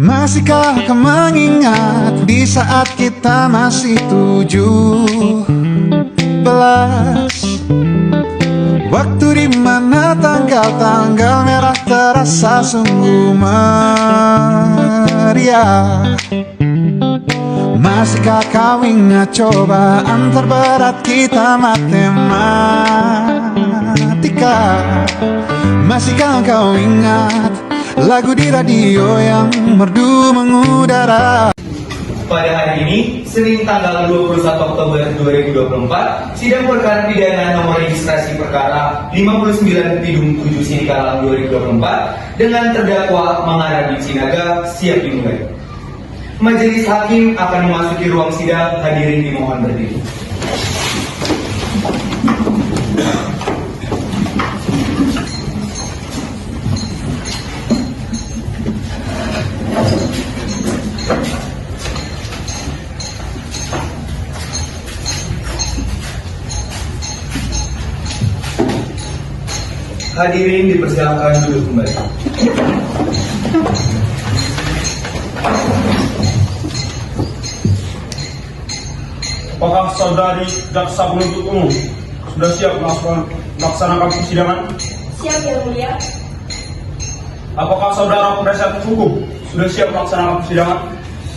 Masihkah kau mengingat di saat kita masih 17? Waktu di mana tanggal-tanggal merah terasa sungguh meriah. Masihkah kau ingat cobaan terberat kita matematika? Masihkah kau ingat lagu di radio yang merdu mengudara? Pada hari ini, Senin tanggal 21 Oktober 2024, sidang perkara pidana nomor registrasi perkara 59/7 Sidikalang 2024 dengan terdakwa Mangaradi Sinaga siap dimulai. Majelis Hakim akan memasuki ruang sidang, hadirin dimohon berdiri. Hadirin dipersilakan duduk kembali. Apakah saudari jaksa penuntut umum sudah siap melaksanakan persidangan? Siap, Yang Mulia. Apakah saudara penasihat hukum sudah siap melaksanakan persidangan?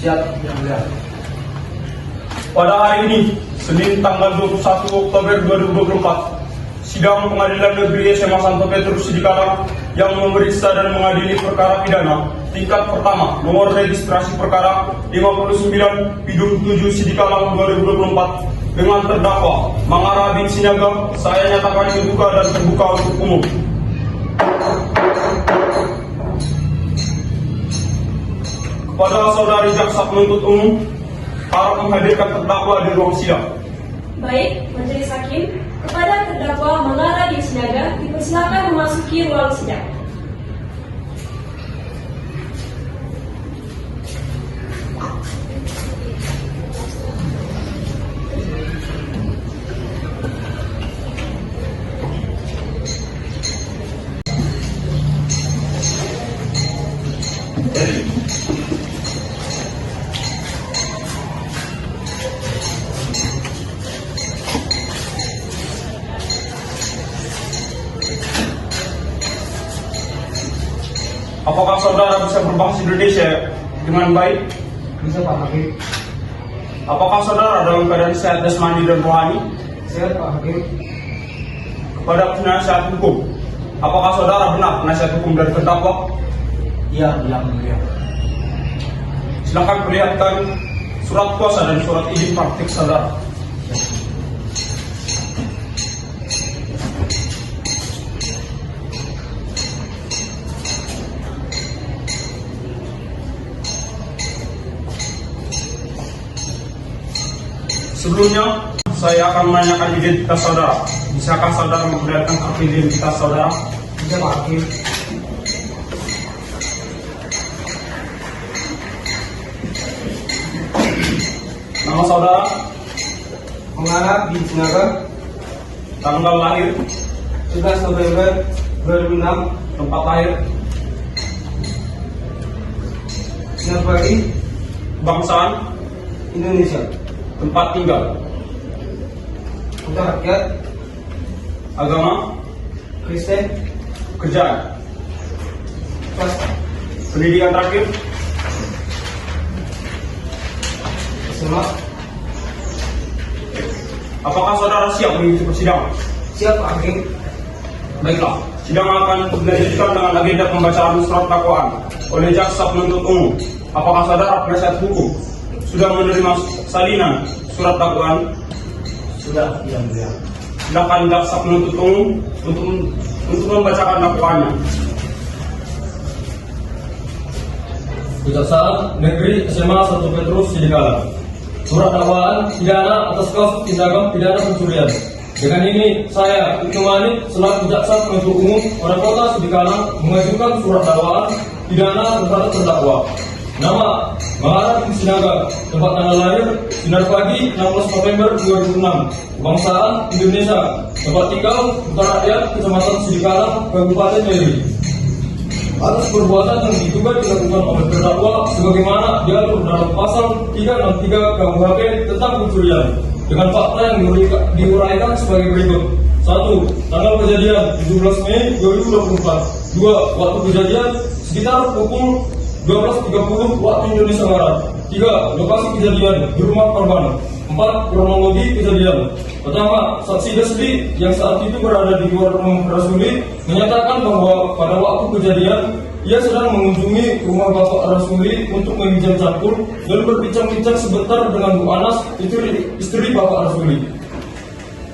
Siap, Yang Mulia. Pada hari ini, Senin tanggal 21 Oktober 2024, sidang Pengadilan Negeri SMA Santo Petrus Sidikalang yang memeriksa dan mengadili perkara pidana tingkat pertama nomor registrasi perkara 59/7 Sidikalang 2024 dengan terdakwa Mangara bin Sinaga saya nyatakan dibuka dan terbuka untuk umum. Kepada saudari jaksa penuntut umum, harap menghadirkan terdakwa di ruang sidang. Baik, Majelis Hakim, kepada terdakwa Mangaradi Sinaga dipersilakan memasuki ruang sidang. Apakah saudara bisa berbahasa Indonesia dengan baik? Bisa, Pak Hakim. Apakah saudara dalam keadaan sehat jasmani dan rohani? Siap, Pak Hakim. Kepada penasihat hukum, apakah saudara benar penasihat hukum dari terdakwa? Iya, Yang Mulia. Silakan perlihatkan surat kuasa dan surat izin praktik saudara. Sebelumnya, saya akan menanyakan identitas saudara. Bisakah saudara memperlihatkan kartu identitas saudara? Bisa, Pak Hakim. Nama saudara, Mangara bin Sinaga, tanggal lahir, 11 November 2006, tempat lahir, sinar pagi, kebangsaan, Indonesia, tempat tinggal, Kota Rakyat, agama, Kristen, kerjaan, swasta, pendidikan terakhir, SMA. apakah saudara siap mengikuti persidangan? Siap, Pak Hakim. Baiklah, sidang akan dilanjutkan dengan agenda pembacaan surat dakwaan oleh jaksa penuntut umum. Apakah saudara penasihat hukum sudah menerima salinan surat dakwaan? Sudah, Yang Mulia. Silakan jaksa penuntut umum untuk membacakan dakwaannya. Kejaksaan Negeri SMA Santo Petrus Sidikalang. Surat dakwaan pidana atas kasus tindakan pidana pencurian. Dengan ini saya Ibnu Manik selaku jaksa penuntut umum pada Kota Sidikalang mengajukan surat dakwaan pidana terhadap terdakwa. Nama Mangara bin Sinaga, tempat tanggal lahir sinar pagi 16 November 2006, kebangsaan Indonesia, tempat tinggal Kota Rakyat, Kecamatan Sidikalang, Kabupaten Meri. atas perbuatan yang diduga dilakukan oleh terdakwa sebagaimana diatur dalam pasal 363 KUHP tentang pencurian dengan fakta yang diuraikan sebagai berikut. 1. Tanggal kejadian 17 Mei 2024. 2. Waktu kejadian sekitar pukul 12.30 waktu Indonesia Barat. 3. Lokasi kejadian di rumah korban. 4. Kronologi kejadian. Pertama, saksi Desli yang saat itu berada di luar rumah Rasuli menyatakan bahwa pada waktu kejadian ia sedang mengunjungi rumah Bapak Rasuli untuk meminjam cangkul dan berbincang-bincang sebentar dengan Bu Anas, istri Bapak Rasuli.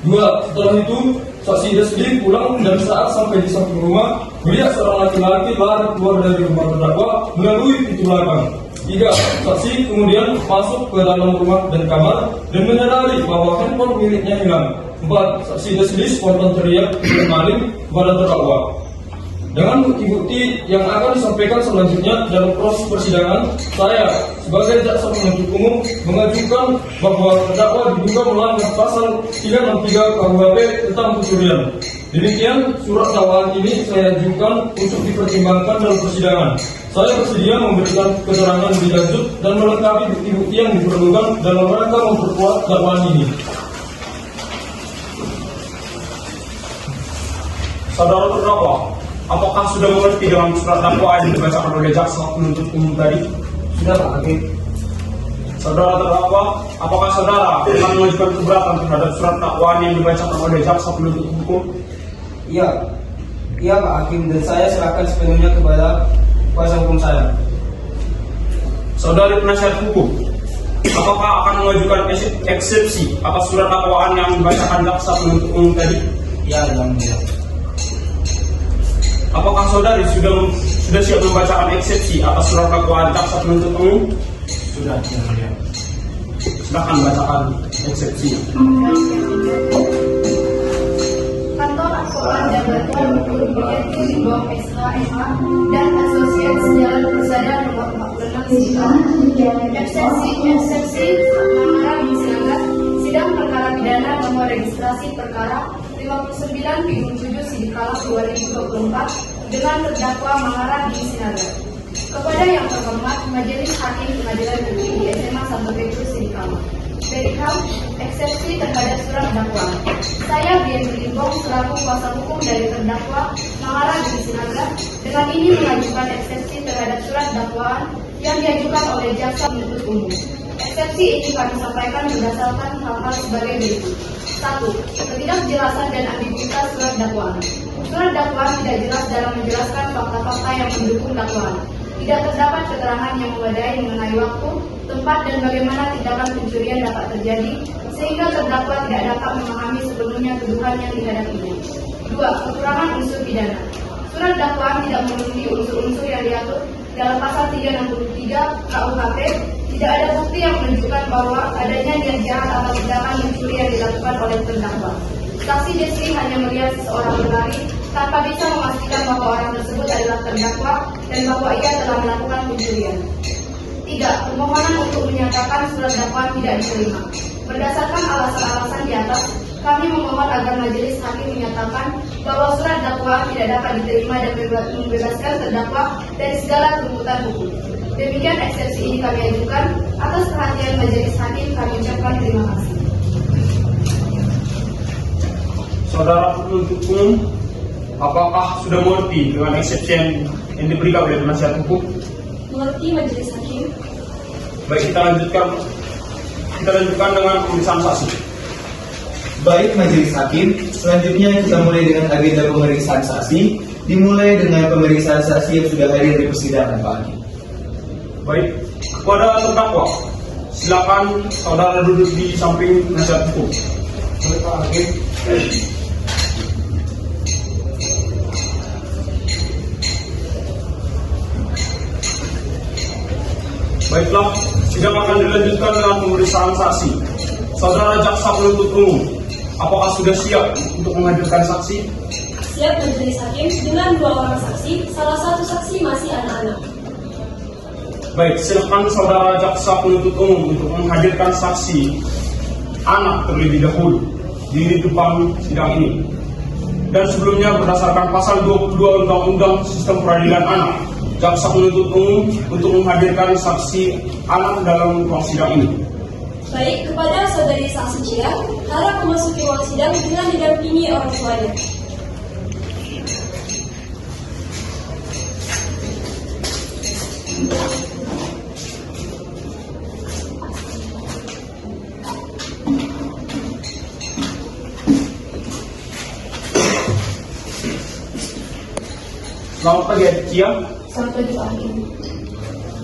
2. Setelah itu, saksi Desli pulang dan saat sampai di samping rumah melihat seorang laki-laki lari keluar dari rumah terdakwa melalui pintu belakang. 3. Saksi kemudian masuk ke dalam rumah dan kamar dan menyadari bahwa handphone miliknya hilang. 4. Saksi Desli spontan teriak dan maling kepada terdakwa. Dengan bukti-bukti yang akan disampaikan selanjutnya dalam proses persidangan, saya sebagai jaksa penuntut umum mengajukan bahwa terdakwa diduga melanggar pasal 363 KUHP tentang pencurian. Demikian surat dakwaan ini saya ajukan untuk dipertimbangkan dalam persidangan. Saya bersedia memberikan keterangan lebih lanjut dan melengkapi bukti-bukti yang diperlukan dalam rangka memperkuat dakwaan ini. Saudara terdakwa, apakah sudah mengerti dengan surat dakwaan yang dibacakan oleh jaksa penuntut umum tadi? Sudah Pak Hakim. Saudara terdakwa, apakah saudara akan mengajukan keberatan terhadap surat dakwaan yang dibacakan oleh jaksa penuntut umum? Iya Pak Hakim, dan saya serahkan sepenuhnya kepada kuasa hukum saya. Saudari penasihat hukum, apakah akan mengajukan eksepsi atas surat dakwaan yang dibacakan jaksa penuntut umum tadi? Iya, yang mulia. Apakah saudari sudah siap membacakan eksepsi atas surat dakwaan jaksa penuntut umum? Sudah, yang mulia. Silakan bacakan eksepsi. Kantor Advokat dan Bantuan Hukum BNI di bawah Ekstra MA dan Asosiat Sejalan Persada nomor 46 Sidang. Eksepsi Mangara Silakan Sidang Perkara Pidana nomor registrasi perkara 59/7 Sidikala 2024 dengan terdakwa Mangara Sinaga. Kepada yang terhormat Majelis Hakim Pengadilan Negeri di SMA Santo Petrus Sidikala. Berikut eksepsi terhadap surat dakwaan. Saya Bian Limbong selaku kuasa hukum dari terdakwa Mangara Sinaga dengan ini mengajukan eksepsi terhadap surat dakwaan yang diajukan oleh jaksa penuntut umum. Eksepsi ini kami sampaikan berdasarkan hal-hal sebagai berikut. 1. Ketidakjelasan dan ambiguitas surat dakwaan. Surat dakwaan tidak jelas dalam menjelaskan fakta-fakta yang mendukung dakwaan. Tidak terdapat keterangan yang memadai mengenai waktu, tempat, dan bagaimana tindakan pencurian dapat terjadi, sehingga terdakwa tidak dapat memahami sepenuhnya tuduhan yang dihadapinya. 2. Kekurangan unsur pidana. Surat dakwaan tidak memenuhi unsur-unsur yang diatur dalam pasal 363 KUHP. Tidak ada bukti yang menunjukkan bahwa adanya niat jahat atau tindakan mencuri yang dilakukan oleh terdakwa. Saksi Desli hanya melihat seseorang berlari tanpa bisa memastikan bahwa orang tersebut adalah terdakwa dan bahwa ia telah melakukan pencurian. 3. Permohonan untuk menyatakan surat dakwaan tidak diterima. Berdasarkan alasan-alasan di atas, kami memohon agar majelis hakim menyatakan bahwa surat dakwaan tidak dapat diterima dan membebaskan terdakwa dari segala tuntutan hukum. Demikian eksepsi ini kami ajukan. Atas perhatian majelis hakim kami ucapkan terima kasih. Saudara penuntut umum, apakah sudah mengerti dengan eksepsi yang diberikan oleh penasihat hukum? Mengerti majelis hakim. Baik, kita lanjutkan dengan pemeriksaan saksi. Baik majelis hakim, selanjutnya kita mulai dengan agenda pemeriksaan saksi. Dimulai dengan pemeriksaan saksi yang sudah hadir di persidangan Pak Hakim. Baik, kepada terdakwa, silakan saudara duduk di samping penasihat hukum. Baik Pak Hakim. Baiklah, sidang akan dilanjutkan dengan pemeriksaan saksi. Saudara jaksa penuntut umum, apakah sudah siap untuk menghadirkan saksi? Siap majelis hakim dengan 2 orang saksi, salah satu saksi masih anak-anak. Baik, silakan saudara jaksa penuntut umum untuk menghadirkan saksi anak terlebih dahulu di depan sidang ini. dan sebelumnya berdasarkan pasal 22 Undang-Undang Sistem Peradilan Anak, jaksa penuntut umum untuk menghadirkan saksi anak dalam ruang sidang ini. Baik, kepada saudari saksi Cia, harap memasuki ruang sidang dengan didampingi orang tuanya. Selamat pagi, Adik Cia. Selamat pagi Pak Hakim.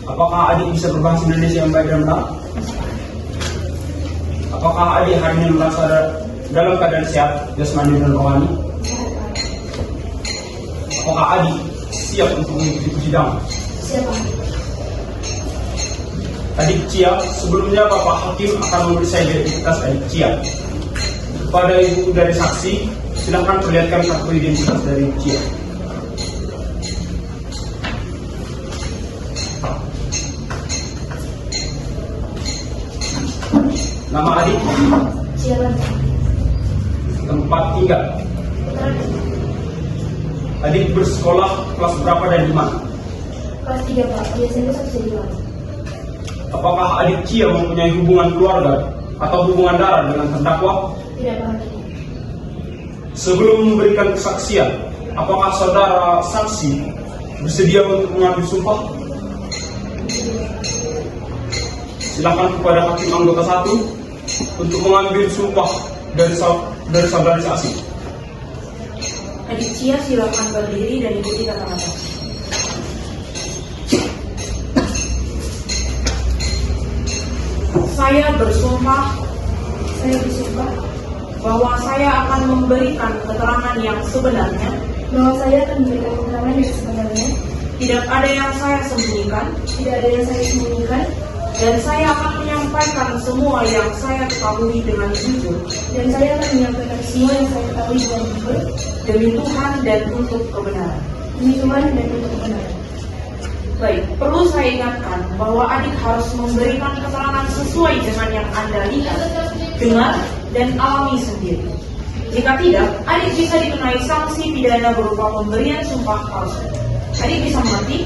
Apakah adik bisa berbahasa Indonesia yang baik dan benar? Apakah adik hari ini merasa dalam keadaan sehat, jasmani dan rohani? Apakah adik siap untuk mengikuti persidangan? Siapa? Adik Cia, sebelumnya Bapak Hakim akan memeriksa identitas adik Cia. Kepada ibu dari saksi, silakan perlihatkan kartu identitas dari Cia. Nama adik, Siapa? tempat tinggal. Adik bersekolah kelas berapa dan di mana? Kelas 3 Pak, biasanya satu jurusan. Apakah adik Cia mempunyai hubungan keluarga atau hubungan darah dengan terdakwa? Tidak Pak Hakim. Sebelum memberikan kesaksian, apakah saudara saksi bersedia untuk mengambil sumpah? Silakan kepada hakim anggota 1 untuk mengambil sumpah dari saudari saksi. Adik Cia silakan berdiri dan ikuti kata-kata. Saya bersumpah bahwa saya akan memberikan keterangan yang sebenarnya, bahwa saya akan memberikan keterangan yang sebenarnya, tidak ada yang saya sembunyikan, tidak ada yang saya sembunyikan, dan saya akan menyampaikan semua yang saya ketahui dengan jujur dan saya akan menyampaikan semua yang saya ketahui dengan jujur demi Tuhan dan untuk kebenaran. demi Tuhan dan untuk kebenaran. Baik, perlu saya ingatkan bahwa adik harus memberikan keterangan sesuai dengan yang Anda lihat, dengar, dan alami sendiri. Jika tidak, adik bisa dikenai sanksi pidana berupa pemberian sumpah palsu. Adik bisa mengerti?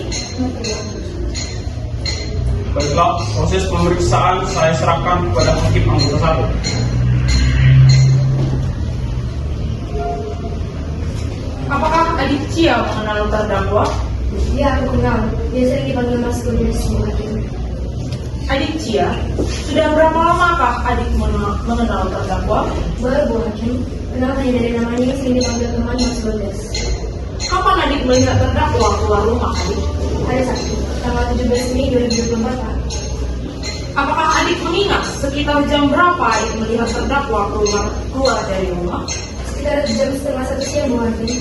Baiklah, proses pemeriksaan saya serahkan kepada hakim anggota 1. Apakah adik Cia mengenal terdakwa? Ya, aku kenal. Dia sering dipanggil Mas Guru di semua hakim. Adik Cia, sudah berapa lamakah adik mengenal terdakwa? Baru Bu Hakim, kenal hanya dari namanya yang sering dipanggil teman Mas Godes. Kapan adik melihat terdakwa keluar rumah adik? Hari Sabtu, tanggal 17 Mei 2024 Pak. Apakah adik mengingat sekitar jam berapa adik melihat terdakwa keluar dari rumah? Sekitar jam setengah 1 siang Bu Hakim.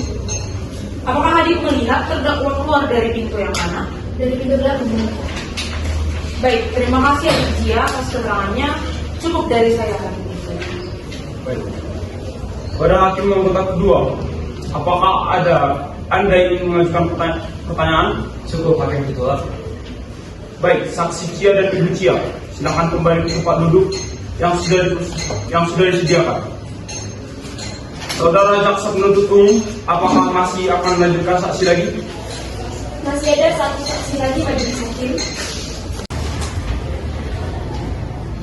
Apakah adik melihat terdakwa keluar dari pintu yang mana? Dari pintu belakang Bu. Baik, terima kasih adik Cia atas keterangannya. Cukup dari saya hari ini. Baik. Pada hakim anggota kedua, apakah Anda ingin mengajukan pertanyaan? Cukup Hakim Ketua. Baik, saksi Cia dan ibu Cia, silakan kembali ke tempat duduk yang sudah disediakan. Saudara jaksa penuntut umum, apakah masih akan melanjutkan saksi lagi? Masih ada satu saksi lagi Majelis Hakim.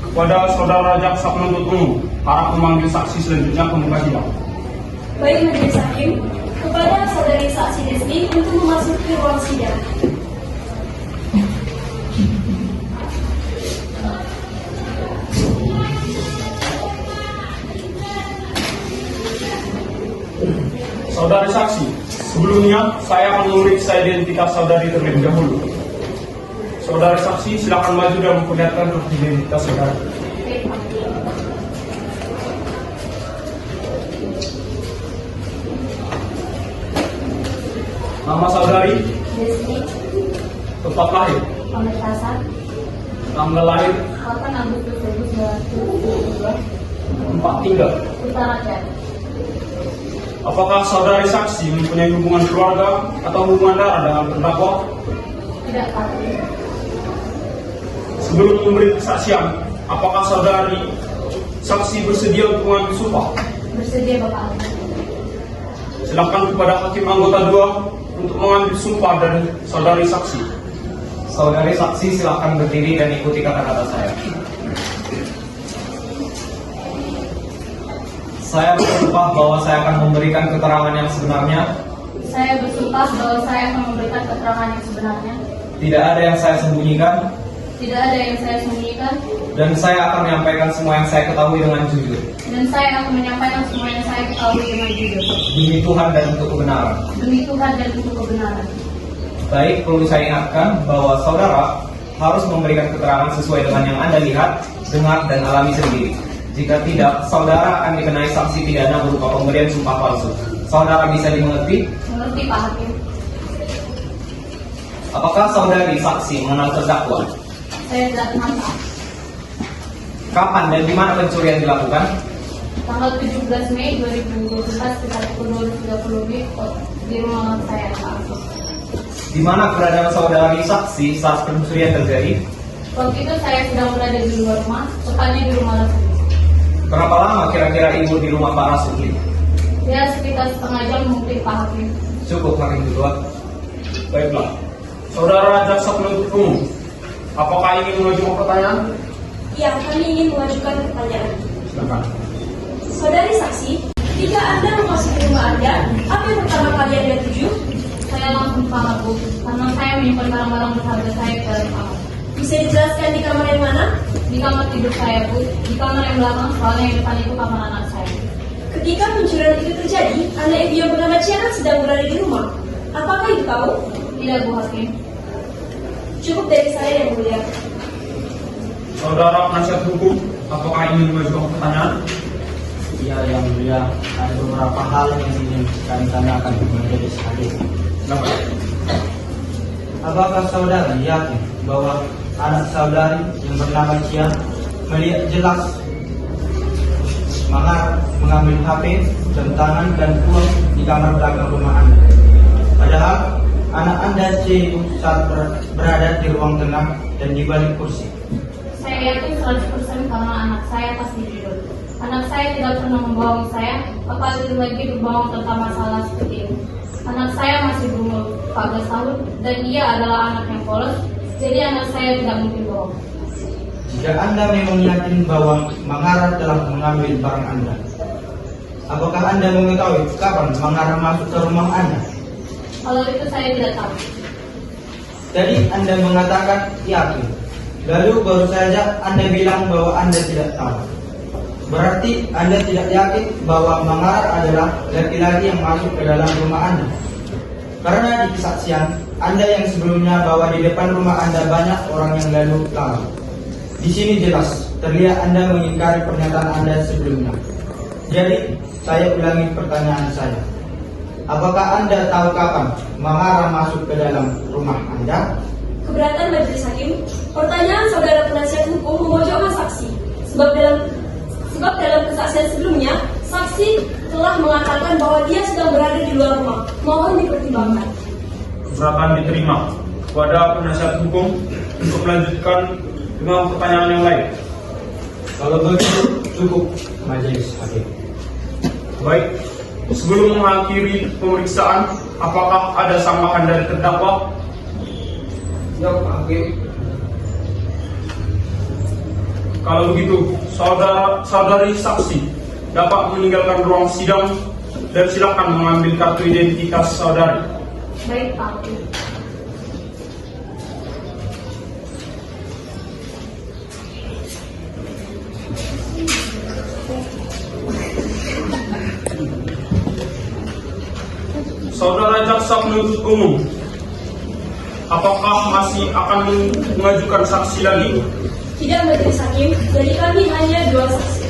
Kepada saudara jaksa penuntut umum, harap memanggil saksi selanjutnya ke muka sidang. Baik, Majelis Hakim, kepada saudari saksi Desti untuk memasuki ruang sidang. Saudari saksi, sebelumnya saya akan memeriksa identitas saudari terlebih dahulu. Saudari saksi, silakan maju dan memperlihatkan identitas saudari. Nama saudari, Desti, tempat lahir, Pamekasan, tanggal lahir, 8 Agustus 1972, tempat tinggal. Utara Cat. Apakah saudari saksi mempunyai hubungan keluarga atau hubungan darah dengan terdakwa? Tidak Pak. Sebelum memberi kesaksian, apakah saudari saksi bersedia untuk mengambil sumpah? Bersedia Bapak Hakim. Silakan kepada hakim anggota 2 untuk mengambil sumpah dari saudari saksi. Saudari saksi silakan berdiri dan ikuti kata-kata saya. Saya bersumpah bahwa saya akan memberikan keterangan yang sebenarnya. Saya bersumpah bahwa saya akan memberikan keterangan yang sebenarnya. Tidak ada yang saya sembunyikan. Tidak ada yang saya sembunyikan. Dan saya akan menyampaikan semua yang saya ketahui dengan jujur. Dan saya akan menyampaikan semua yang saya ketahui dengan jujur. Demi Tuhan dan untuk kebenaran. Demi Tuhan dan untuk kebenaran. Baik, perlu saya ingatkan bahwa saudara harus memberikan keterangan sesuai dengan yang Anda lihat, dengar, dan alami sendiri. Jika tidak, saudara akan dikenai sanksi pidana berupa pemberian sumpah palsu. Saudara bisa dimengerti? Mengerti, Pak Hakim? Apakah saudari saksi mengenal terdakwa? Saya tidak kenal, Pak. Kapan dan di mana pencurian dilakukan? Tanggal 17 Mei 2012 sekitar pukul 12.30 di rumah saya, Pak. Di mana keberadaan saudari saksi saat pencurian terjadi? Waktu itu saya sedang berada di luar rumah, tepatnya di rumah Rasuli. Berapa lama kira-kira ibu di rumah Pak Rasuli? Ya, sekitar setengah jam mungkin, Pak Hakim. Cukup, Hakim Ketua. Baiklah. Saudara jaksa penuntut umum, apakah ingin mengajukan pertanyaan? Ya, kami ingin mengajukan pertanyaan. Silakan. Saudari saksi, jika Anda memasuki rumah Anda, apa yang pertama kali Anda tuju? Saya langsung ke kamar, Bu, karena saya menyimpan barang-barang berharga saya ke dalam kamar. Bisa dijelaskan di kamar yang mana? Di kamar tidur saya, Bu. Di kamar yang belakang, soalnya yang depan itu kamar anak saya. Ketika pencurian itu terjadi, anak ibu yang bernama Ciara sedang berada di rumah. Apakah ibu tahu? Tidak, Bu Hakim. Cukup dari saya yang mulia. Saudara penasihat hukum, apakah ingin mengajukan pertanyaan? Ya, yang mulia, ada beberapa hal yang ingin kami tanyakan menjadi hakim. Silakan. Apakah saudara yakin bahwa anak saudari yang bernama Cia melihat jelas mengambil HP, jam tangan, dan uang di kamar belakang rumah Anda? Padahal anak Anda C itu saat berada di ruang tengah dan di balik kursi. Saya yakin 100% karena anak saya pasti tidur. Anak saya tidak pernah membohong saya, apalagi lagi berbohong tentang masalah seperti ini. Anak saya masih berumur 14 tahun dan ia adalah anak yang polos, jadi anak saya tidak mungkin bohong. Jika Anda memang yakin bahwa Mangara telah mengambil barang Anda, apakah Anda mengetahui kapan Mangara masuk ke rumah Anda? Kalau itu saya tidak tahu. Tadi Anda mengatakan yakin, lalu baru saja Anda bilang bahwa Anda tidak tahu. Berarti Anda tidak yakin bahwa Mangara adalah laki-laki yang masuk ke dalam rumah Anda. Karena di kesaksian Anda yang sebelumnya bahwa di depan rumah Anda banyak orang yang lalu lalang. Di sini jelas terlihat Anda mengingkari pernyataan Anda sebelumnya. Jadi saya ulangi pertanyaan saya. Apakah Anda tahu kapan Mangara masuk ke dalam rumah Anda? Keberatan majelis hakim, pertanyaan saudara penasihat hukum memojokkan saksi. Sebab dalam kesaksian sebelumnya, saksi telah mengatakan bahwa dia sedang berada di luar rumah. Mohon dipertimbangkan. Keberatan diterima. Kepada penasihat hukum untuk melanjutkan dengan pertanyaan yang lain. Kalau begitu cukup majelis hakim. Baik, sebelum mengakhiri pemeriksaan, apakah ada sanggahan dari terdakwa? Ya, Pak Hakim. Kalau begitu, saudari saksi dapat meninggalkan ruang sidang dan silakan mengambil kartu identitas saudari. Baik, Pak Hakim. Saudara jaksa penuntut umum, apakah masih akan mengajukan saksi lagi? Tidak majelis hakim, jadi kami hanya 2 saksi.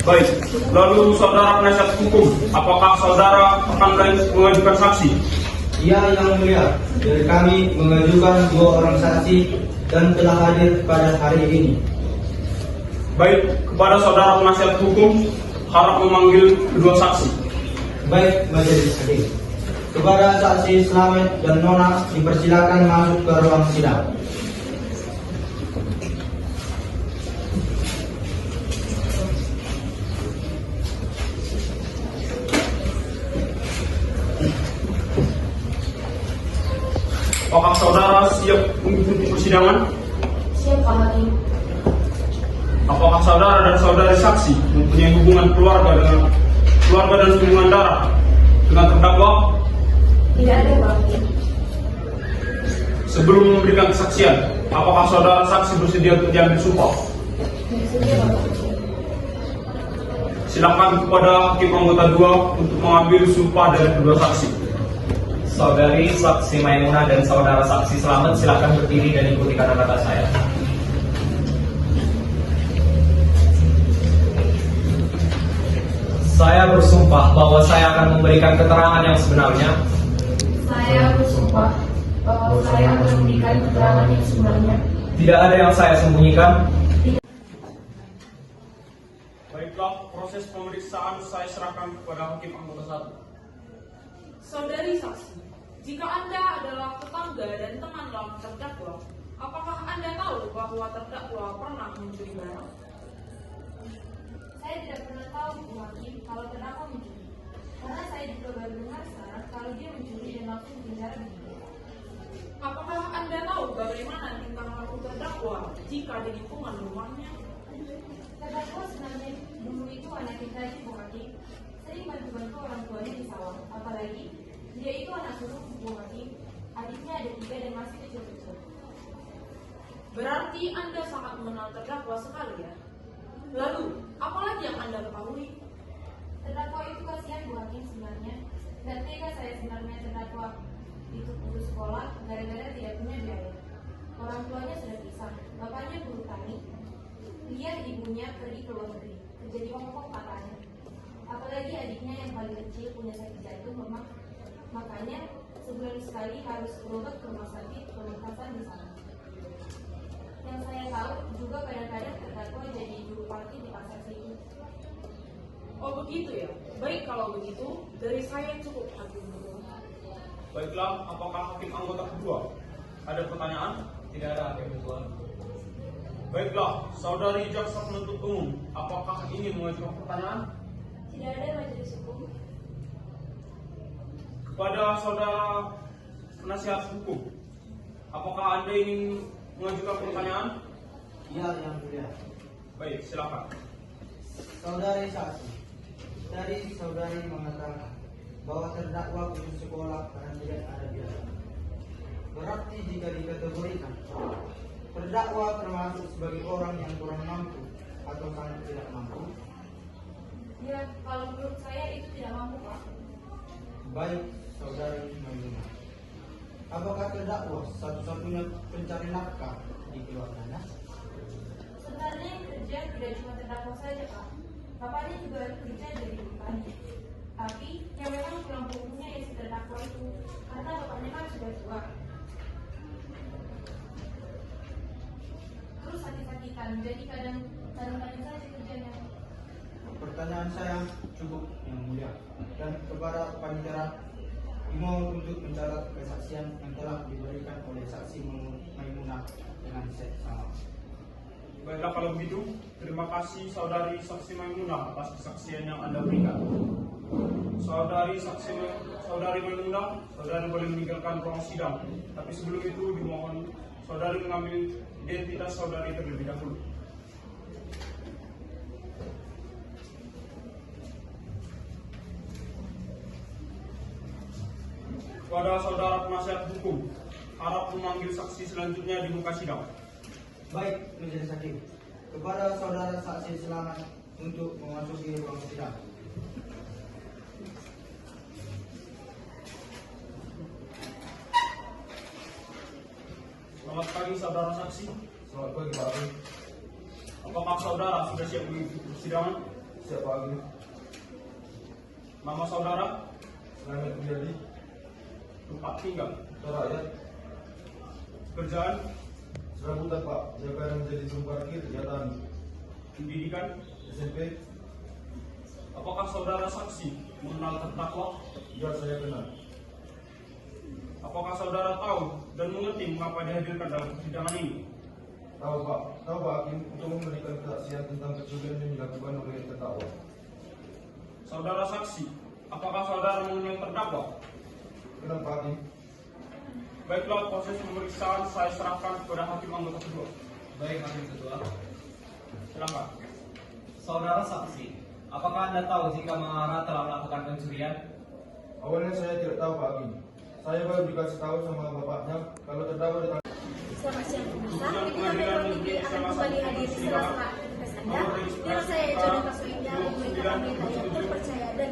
Baik, lalu saudara penasihat hukum, apakah saudara akan mengajukan saksi? Ya, yang mulia, dari kami mengajukan 2 orang saksi dan telah hadir pada hari ini. Baik, kepada saudara penasihat hukum, harap memanggil kedua saksi. Baik, majelis hakim. Kepada saksi Slamet dan Nona dipersilakan masuk ke ruang sidang. persidangan? Siap, Pak Hakim. Apakah saudara dan saudari saksi mempunyai hubungan keluarga dan hubungan darah dengan terdakwa? Tidak ada, Pak Hakim. Sebelum memberikan kesaksian, apakah saudara saksi bersedia untuk diambil sumpah? Bersedia, Pak Hakim. Silakan kepada hakim anggota 2 untuk mengambil sumpah dari kedua saksi. Saudari saksi Maimunah dan saudara saksi Selamat silakan berdiri dan ikuti kata-kata saya. Saya bersumpah bahwa saya akan memberikan keterangan yang sebenarnya. Saya bersumpah bahwa saya akan memberikan keterangan yang sebenarnya. Tidak ada yang saya sembunyikan. Baiklah, proses pemeriksaan saya serahkan kepada hakim anggota 1. Saudari saksi, jika Anda adalah tetangga dan teman lama terdakwa, apakah Anda tahu bahwa terdakwa pernah mencuri barang? Saya tidak pernah tahu, Bu Hakim, kalau terdakwa mencuri. Karena saya juga baru dengar sekarang kalau dia mencuri dan langsung dipenjara begitu. Apakah Anda tahu bagaimana tingkah laku terdakwa jika di lingkungan rumahnya? Terdakwa sebenarnya dulu itu anak kita aja, Bu Hakim. Sering bantu-bantu orang tuanya di sawah. Apalagi dia itu anak sulung, Bu Hakim. Adiknya ada 3 dan masih kecil-kecil. Berarti Anda sangat mengenal terdakwa sekali ya? Lalu, apalagi yang Anda ketahui? Terdakwa itu kasihan, Bu Hakim, sebenarnya. Dan tega saya sebenarnya terdakwa itu putus sekolah gara-gara tidak punya biaya. Orang tuanya sudah pisah. Bapaknya guru tani. Dia ibunya pergi ke luar negeri. Kerja di Hongkong katanya. Apalagi adiknya yang paling kecil punya sakit jantung memang. Makanya sebulan sekali harus berobat ke rumah sakit Pemekasan di sana. Yang saya tahu juga kadang-kadang terdakwa jadi juru parkir di pasar situ. Oh begitu ya? Baik kalau begitu, dari saya cukup hakim. Baiklah, apakah hakim anggota kedua ada pertanyaan? Tidak ada hakim tuan. Baiklah, saudari jaksa penuntut umum, apakah ingin mengajukan pertanyaan? Tidak ada, majelis hukum. Kepada saudara penasihat hukum, apakah Anda ingin mengajukan pertanyaan? Ya, yang mulia. Baik, silakan. Saudari saksi, tadi saudari mengatakan bahwa terdakwa putus sekolah karena tidak ada biaya. Berarti jika dikategorikan, terdakwa termasuk sebagai orang yang kurang mampu atau sangat tidak mampu. Ya, kalau menurut saya itu tidak mampu, Pak. Baik, saudari Maimunah. Apakah terdakwa satu-satunya pencari nafkah di keluarganya? Sebenarnya yang kerja tidak cuma terdakwa saja, Pak. Bapaknya juga kerja jadi petani. Tapi yang memang tulang punggungnya ya si terdakwa itu, karena bapaknya kan sudah tua. Terus sakit-sakitan, jadi kadang-kadang saja kerjanya. Pertanyaan saya cukup, yang mulia. Dan kepada panitia dimohon untuk mencatat kesaksian yang telah diberikan oleh saksi Maimunah dengan seksama. Baiklah kalau begitu, terima kasih saudari saksi Maimunah atas kesaksian yang Anda berikan. Saudari Maimunah, saudari boleh meninggalkan ruang sidang. Tapi sebelum itu dimohon saudari mengambil identitas saudari terlebih dahulu. Kepada saudara penasihat hukum, harap memanggil saksi selanjutnya di muka sidang. Baik, majelis hakim. Kepada saudara saksi Selamat untuk memasuki ruang sidang. Selamat pagi saudara saksi. Selamat pagi Pak Hakim. Apakah saudara sudah siap mengikuti persidangan? Siap Pak Hakim. Nama saudara, Selamat menjadi tempat tinggal, rakyat. pekerjaan, Serabutan Pak, jaga dan menjadi juru parkir jatan pendidikan. SMP. Apakah saudara saksi mengenal terdakwa? Ya, saya kenal. Apakah saudara tahu dan mengerti mengapa dihadirkan dalam persidangan ini? Tahu Pak Hakim, untuk memberikan kesaksian tentang kecurian yang dilakukan oleh terdakwa. Saudara saksi, apakah saudara mengenal terdakwa? Kenal Pak Hakim. Baiklah, proses pemeriksaan saya serahkan kepada hakim anggota kedua. Baik, Hakim Ketua. Silakan. Saudara saksi, apakah Anda tahu jika Mangara telah melakukan pencurian? Awalnya saya tidak tahu Pak Hakim. Saya baru dikasih tahu sama bapaknya kalau terdakwa ditangkap. Selamat siang pemirsa, pimpinan Metro TV akan kembali hadir di sela-sela aktivitas Anda. Dengan saya Jonathan Kasuinda memberikan berita yang terpercaya dan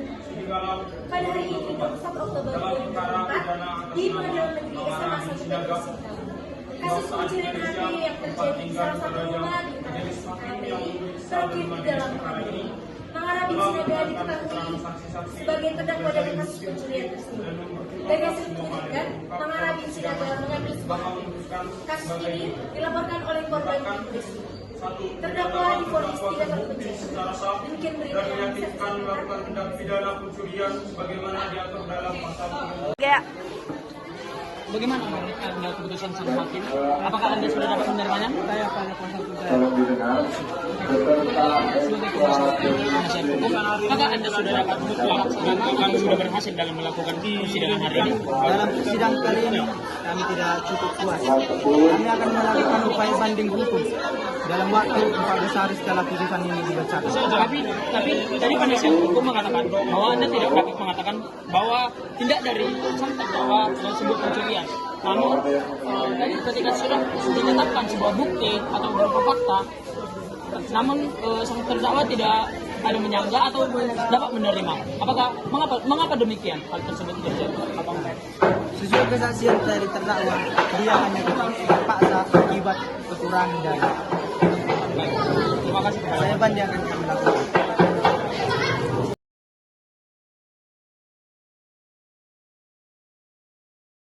pada hari ini 21 Oktober 2024 di Pengadilan Negeri SMA 1 Petrus Sintang. Kasus pencurian HP yang terjadi di salah satu rumah di Kampus HPI terkait di dalam hari ini. Mangara bin Sinaga diketahui sebagai terdakwa dari kasus pencurian tersebut. Dari hasil penyelidikan, Mangara bin Sinaga mengambil sebuah HP. Kasus ini dilaporkan oleh korban di polisi. Terdakwa divonis tidak berpenjara. Demikian berita Dan yang bisa meyakinkan melakukan tindak pidana pencurian sebagaimana diatur dalam pasal. Bagaimana menurut keputusan sang hakim? Apakah Anda sudah dapat menerimanya? Saya pada kuasa hukum saya. Sebagai kuasa hukum, apakah Anda sudah dapat melakukan sudah berhasil dalam melakukan persidangan hari ini? Dalam sidang kali ini kami tidak cukup puas. Kami akan melakukan upaya banding hukum dalam waktu 14 hari setelah putusan ini dibacakan. Tapi tadi penasihat hukum mengatakan bahwa Anda tidak dapat mengatakan bahwa tindak dari sang terdakwa tersebut pencurian. Namun tadi ketika sudah ditetapkan sebuah bukti atau beberapa fakta, namun sang terdakwa tidak ada menyanggah atau dapat menerima. Apakah mengapa demikian hal tersebut terjadi? Sesuai kesaksian dari terdakwa, dia hanya terpaksa akibat kekurangan dana. Baik, terima kasih. Saya banding akan kami lakukan.